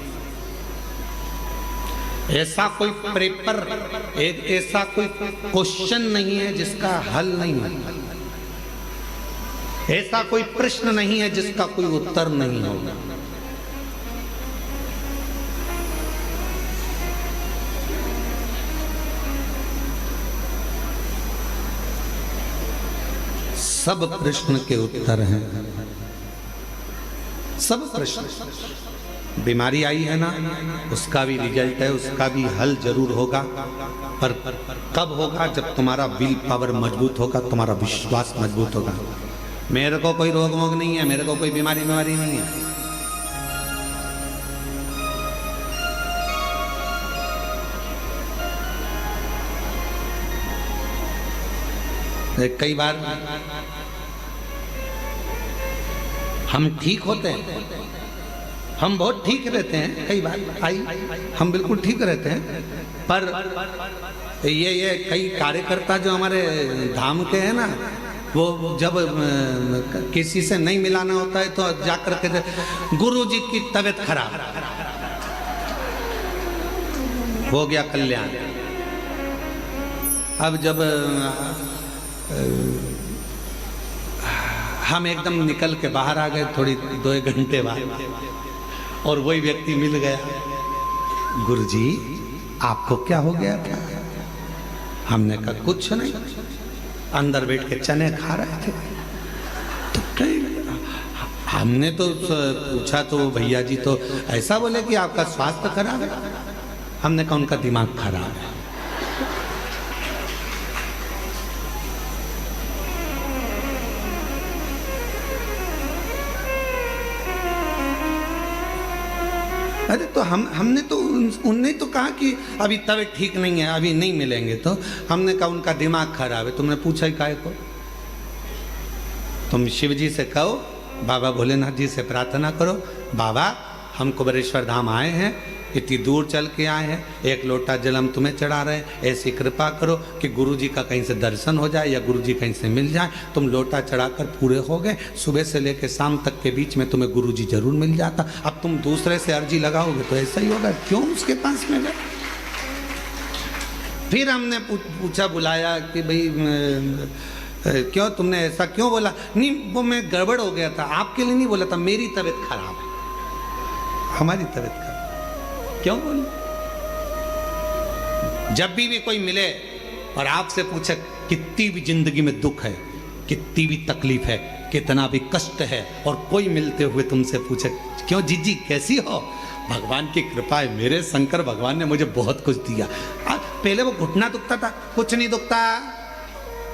Speaker 1: ऐसा कोई पेपर, एक ऐसा कोई क्वेश्चन नहीं है जिसका हल नहीं है। ऐसा कोई प्रश्न नहीं है जिसका कोई उत्तर नहीं होगा। सब प्रश्न के उत्तर हैं। सब प्रश्न। बीमारी आई है ना, उसका भी रिजल्ट है, उसका भी हल जरूर होगा। पर कब होगा? जब तुम्हारा विल पावर मजबूत होगा, तुम्हारा विश्वास मजबूत होगा। मेरे को कोई रोग वोग नहीं है, मेरे को कोई बीमारी नहीं है। कई बार हम ठीक होते हैं, हम बहुत ठीक रहते हैं। कई बार हम बिल्कुल ठीक रहते हैं, पर ये कई कार्यकर्ता जो हमारे धाम के हैं ना, वो जब किसी से नहीं मिलाना होता है तो जाकर के गुरु जी की तबीयत खराब, हो गया कल्याण। अब जब हम एकदम निकल के बाहर आ गए थोड़ी 2-1 घंटे बाद, और वही व्यक्ति मिल गया, गुरुजी आपको क्या हो गया था? हमने कहा कुछ नहीं, अंदर बैठ के चने खा रहे थे। तो हमने तो पूछा तो भैया जी तो ऐसा बोले कि आपका स्वास्थ्य खराब है। हमने कहा उनका दिमाग खराब है। अरे तो हमने तो उनने तो कहा कि अभी तबीयत ठीक नहीं है, अभी नहीं मिलेंगे। तो हमने कहा उनका दिमाग खराब है। तुमने पूछा ही काहे को? तुम शिव जी से कहो, बाबा भोलेनाथ जी से प्रार्थना करो, बाबा हम कुबेरेश्वर धाम आए हैं, इतनी दूर चल के आए हैं, 1 लोटा जल हम तुम्हें चढ़ा रहे हैं, ऐसी कृपा करो कि गुरु जी का कहीं से दर्शन हो जाए या गुरु जी कहीं से मिल जाए। तुम लोटा चढ़ाकर पूरे हो गए, सुबह से लेकर शाम तक के बीच में तुम्हें गुरु जी जरूर मिल जाता। अब तुम दूसरे से अर्जी लगाओगे तो ऐसा ही होगा, क्यों उसके पास में गए? फिर हमने पूछा, बुलाया कि भाई क्यों तुमने ऐसा क्यों बोला? नहीं वो मैं गड़बड़ हो गया था, आपके लिए नहीं बोला था, मेरी तबीयत खराब है, हमारी तबीयत खराब। क्यों बोले? जब भी कोई मिले और आपसे पूछे कितनी भी जिंदगी में दुख है, कितनी भी तकलीफ है, कितना भी कष्ट है, और कोई मिलते हुए तुमसे पूछे क्यों जीजी कैसी हो? भगवान की कृपा है, मेरे शंकर भगवान ने मुझे बहुत कुछ दिया। पहले वो घुटना दुखता था, कुछ नहीं दुखता।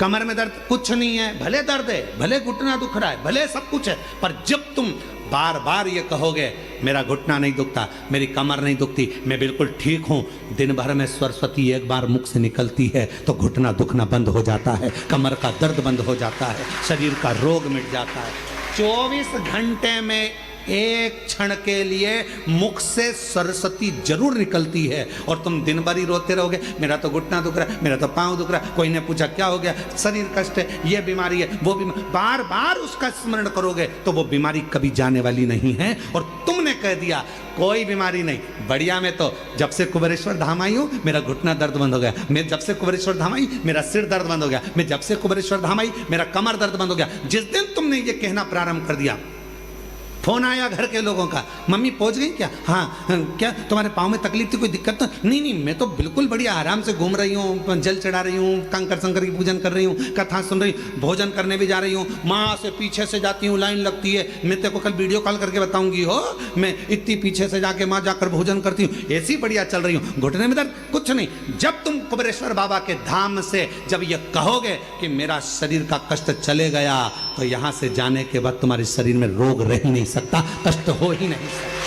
Speaker 1: कमर में दर्द, कुछ नहीं है, भले दर्द है, भले घुटना दुख रहा है, भले सब कुछ है, पर जब तुम बार बार ये कहोगे मेरा घुटना नहीं दुखता, मेरी कमर नहीं दुखती, मैं बिल्कुल ठीक हूँ, दिन भर में सरस्वती एक बार मुख से निकलती है तो घुटना दुखना बंद हो जाता है, कमर का दर्द बंद हो जाता है, शरीर का रोग मिट जाता है। 24 घंटे में एक क्षण के लिए मुख से सरस्वती जरूर निकलती है, और तुम दिन भर ही रोते रहोगे मेरा तो घुटना दुख रहा है, मेरा तो पाँव दुख रहा है, कोई ने पूछा क्या हो गया, शरीर कष्ट है, ये बीमारी है, वो बीमारी, बार बार उसका स्मरण करोगे तो वो बीमारी कभी जाने वाली नहीं है। और तुमने कह दिया कोई बीमारी नहीं, बढ़िया, मैं तो जब से कुबेरेश्वर धाम आई हूँ मेरा घुटना दर्द बंद हो गया, मैं जब से कुबेरेश्वर धाम आई मेरा सिर दर्द बंद हो गया, मैं जब से कुबेरेश्वर धाम आई मेरा कमर दर्द बंद हो गया। जिस दिन तुमने ये कहना प्रारंभ कर दिया फोन आया घर के लोगों का, मम्मी पहुंच गई क्या? हाँ। क्या तुम्हारे पाँव में तकलीफ थी, कोई दिक्कत तो नहीं? नहीं, मैं तो बिल्कुल बढ़िया आराम से घूम रही हूँ, जल चढ़ा रही हूँ, कंकर शंकर की पूजन कर रही हूँ, कथा सुन रही हूँ, भोजन करने भी जा रही हूँ, माँ से पीछे से जाती हूँ, लाइन लगती है, मैं तेरे को कल वीडियो कॉल करके बताऊंगी हो, मैं इतनी पीछे से जाके माँ जाकर भोजन करती हूँ, ऐसी बढ़िया चल रही हूँ, घुटने में दर्द कुछ नहीं। जब तुम कुबेरेश्वर बाबा के धाम से जब ये कहोगे कि मेरा शरीर का कष्ट चले गया, तो यहाँ से जाने के बाद तुम्हारे शरीर में रोग रह ही नहीं सकता, कष्ट हो ही नहीं सकता।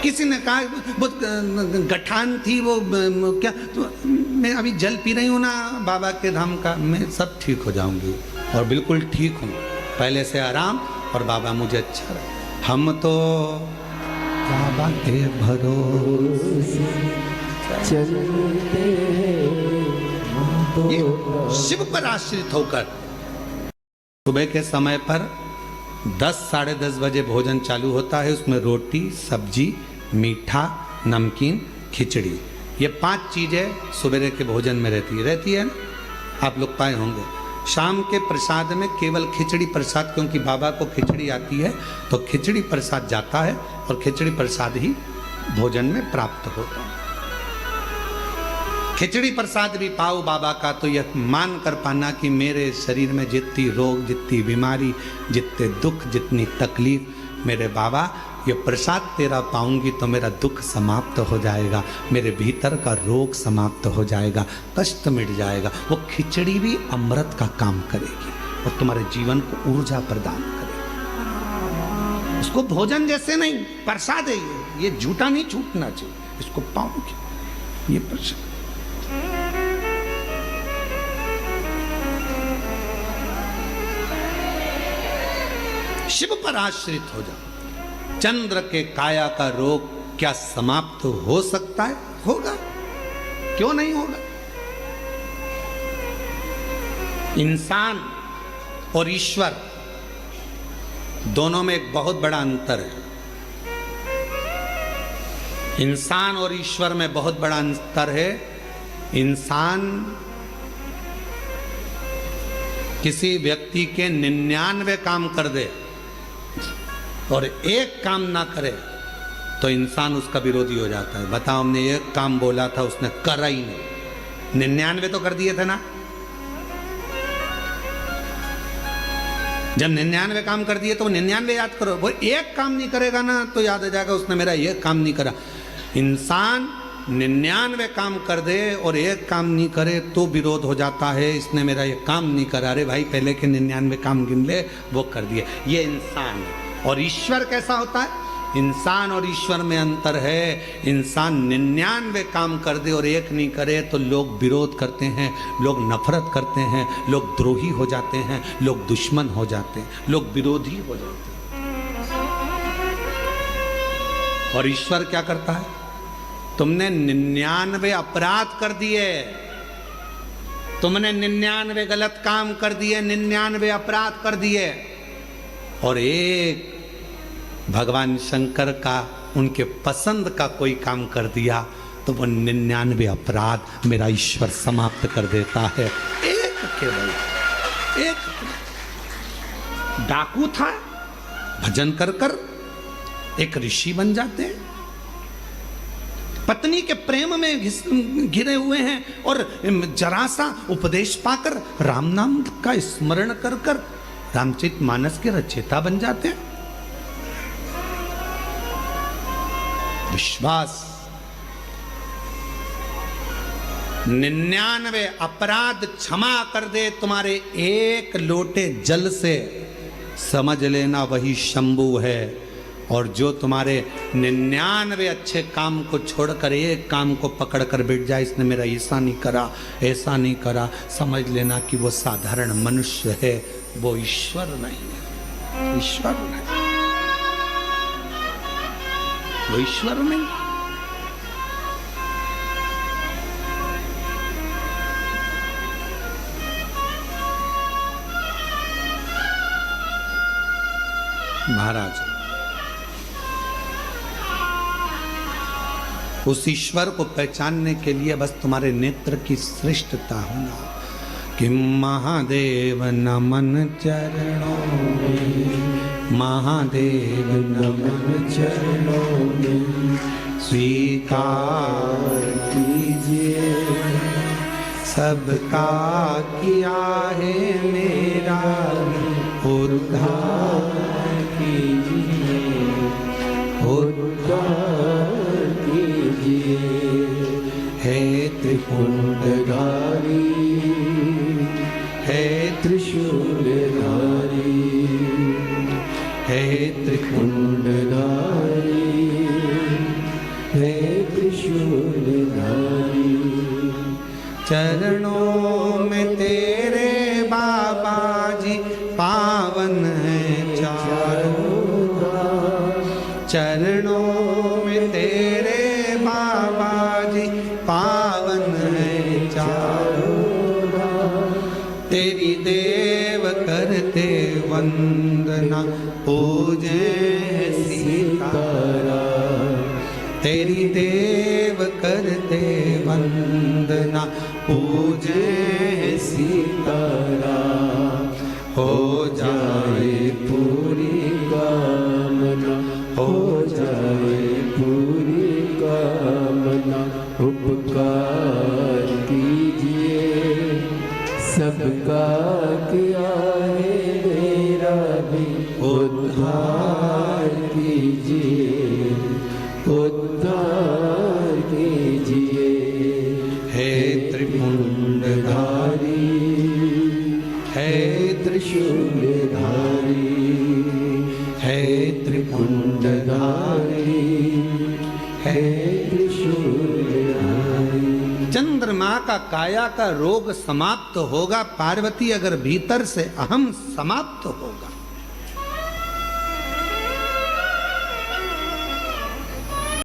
Speaker 1: किसी ने कहा बहुत गठान थी वो क्या, तो मैं अभी जल पी रही हूँ ना बाबा के धाम का, मैं सब ठीक हो जाऊंगी और बिल्कुल ठीक हूँ, पहले से आराम और बाबा मुझे अच्छा रहे। हम तो बाबा के भरोसे
Speaker 2: चलते
Speaker 1: ये शिव पर आश्रित होकर सुबह के समय पर 10 साढ़े 10 बजे भोजन चालू होता है, उसमें रोटी, सब्जी, मीठा, नमकीन, खिचड़ी, ये 5 चीजें सवेरे के भोजन में रहती है ना, आप लोग पाए होंगे। शाम के प्रसाद में केवल खिचड़ी प्रसाद, क्योंकि बाबा को खिचड़ी आती है तो खिचड़ी प्रसाद जाता है और खिचड़ी प्रसाद ही भोजन में प्राप्त होता है। खिचड़ी प्रसाद भी पाओ बाबा का तो यह मान कर पाना कि मेरे शरीर में जितनी रोग, जितनी बीमारी, जितने दुख, जितनी तकलीफ, मेरे बाबा ये प्रसाद तेरा पाऊंगी तो मेरा दुख समाप्त हो जाएगा, मेरे भीतर का रोग समाप्त हो जाएगा, कष्ट मिट जाएगा। वो खिचड़ी भी अमृत का काम करेगी और तुम्हारे जीवन को ऊर्जा प्रदान करेगी। उसको भोजन जैसे नहीं, प्रसाद है ये झूठा नहीं छूटना चाहिए, इसको पाऊंगी ये प्रसाद। शिव पर आश्रित हो जाओ। चंद्र के काया का रोग क्या समाप्त हो सकता है? होगा, क्यों नहीं होगा? इंसान और ईश्वर दोनों में एक बहुत बड़ा अंतर है। इंसान और ईश्वर में बहुत बड़ा अंतर है। इंसान किसी व्यक्ति के 99 काम कर दे और एक काम ना करे तो इंसान उसका विरोधी हो जाता है। बताओ, हमने एक काम बोला था, उसने करा ही नहीं, 99 तो कर दिए थे ना। जब 99 काम कर दिए तो 99 याद करो, वो एक काम नहीं करेगा ना तो याद आ जाएगा उसने मेरा ये काम नहीं करा। इंसान 99 काम कर दे और एक काम नहीं करे तो विरोध हो जाता है, इसने मेरा ये काम नहीं करा। अरे भाई, पहले के 99 काम गिन ले, वो कर दिए। ये इंसान है। और ईश्वर कैसा होता है? इंसान और ईश्वर में अंतर है। इंसान 99 काम कर दे और एक नहीं करे तो लोग विरोध करते हैं, लोग नफरत करते हैं, लोग द्रोही हो जाते हैं, लोग दुश्मन हो जाते हैं, लोग विरोधी हो जाते हैं। और ईश्वर क्या करता है? तुमने 99 अपराध कर दिए, तुमने 99 गलत काम कर दिए, 99 अपराध कर दिए, और एक भगवान शंकर का, उनके पसंद का कोई काम कर दिया तो वो 99 अपराध मेरा ईश्वर समाप्त कर देता है। एक केवल एक डाकू था, भजन कर कर एक ऋषि बन जाते हैं। पत्नी के प्रेम में घिरे हुए हैं और जरा सा उपदेश पाकर राम नाम का स्मरण कर कर रामचरितमानस के रचयिता बन जाते हैं। विश्वास, 99 अपराध क्षमा कर दे तुम्हारे एक लोटे जल से, समझ लेना वही शंभु है। और जो तुम्हारे 99 अच्छे काम को छोड़कर एक काम को पकड़कर बैठ जाए, इसने मेरा ऐसा नहीं करा, ऐसा नहीं करा, समझ लेना कि वो साधारण मनुष्य है, वो ईश्वर नहीं है। ईश्वर नहीं, वो ईश्वर नहीं। महाराज, उस ईश्वर को पहचानने के लिए बस तुम्हारे नेत्र की श्रेष्ठता होना, कि महादेव नमन चरणों में, महादेव नमन चरणों में स्वीकार कीजिए, सबका किया है मेरा उद्धार कीजिए, उद्धार कीजिए। हे त्रिपुंडधारी, हे त्रिशूलधारी, हे त्रिपुंडधारी, हे त्रिशूलधारी। चरणों में तेरे बाबा जी पावन है चारों धाम, चरणों में तेरे बाबा जी पावन है चारों धाम। तेरी देव करते वंदना पूजे सीताराम, तेरी देव करते वंदना पूजे सीताराम। हो जाए पूरी कामना, हो जाए पूरी कामना। उपकार कीजिए, सबका किया है मेरा भी उद्धार कीजिए, उद्धार कीजिए। हे त्रिपुंडधारी, हे त्रिशूलधारी, हे त्रिपुंडधारी, हे त्रिशूलधारी। चंद्रमा का काया का रोग समाप्त होगा पार्वती, अगर भीतर से अहम समाप्त होगा।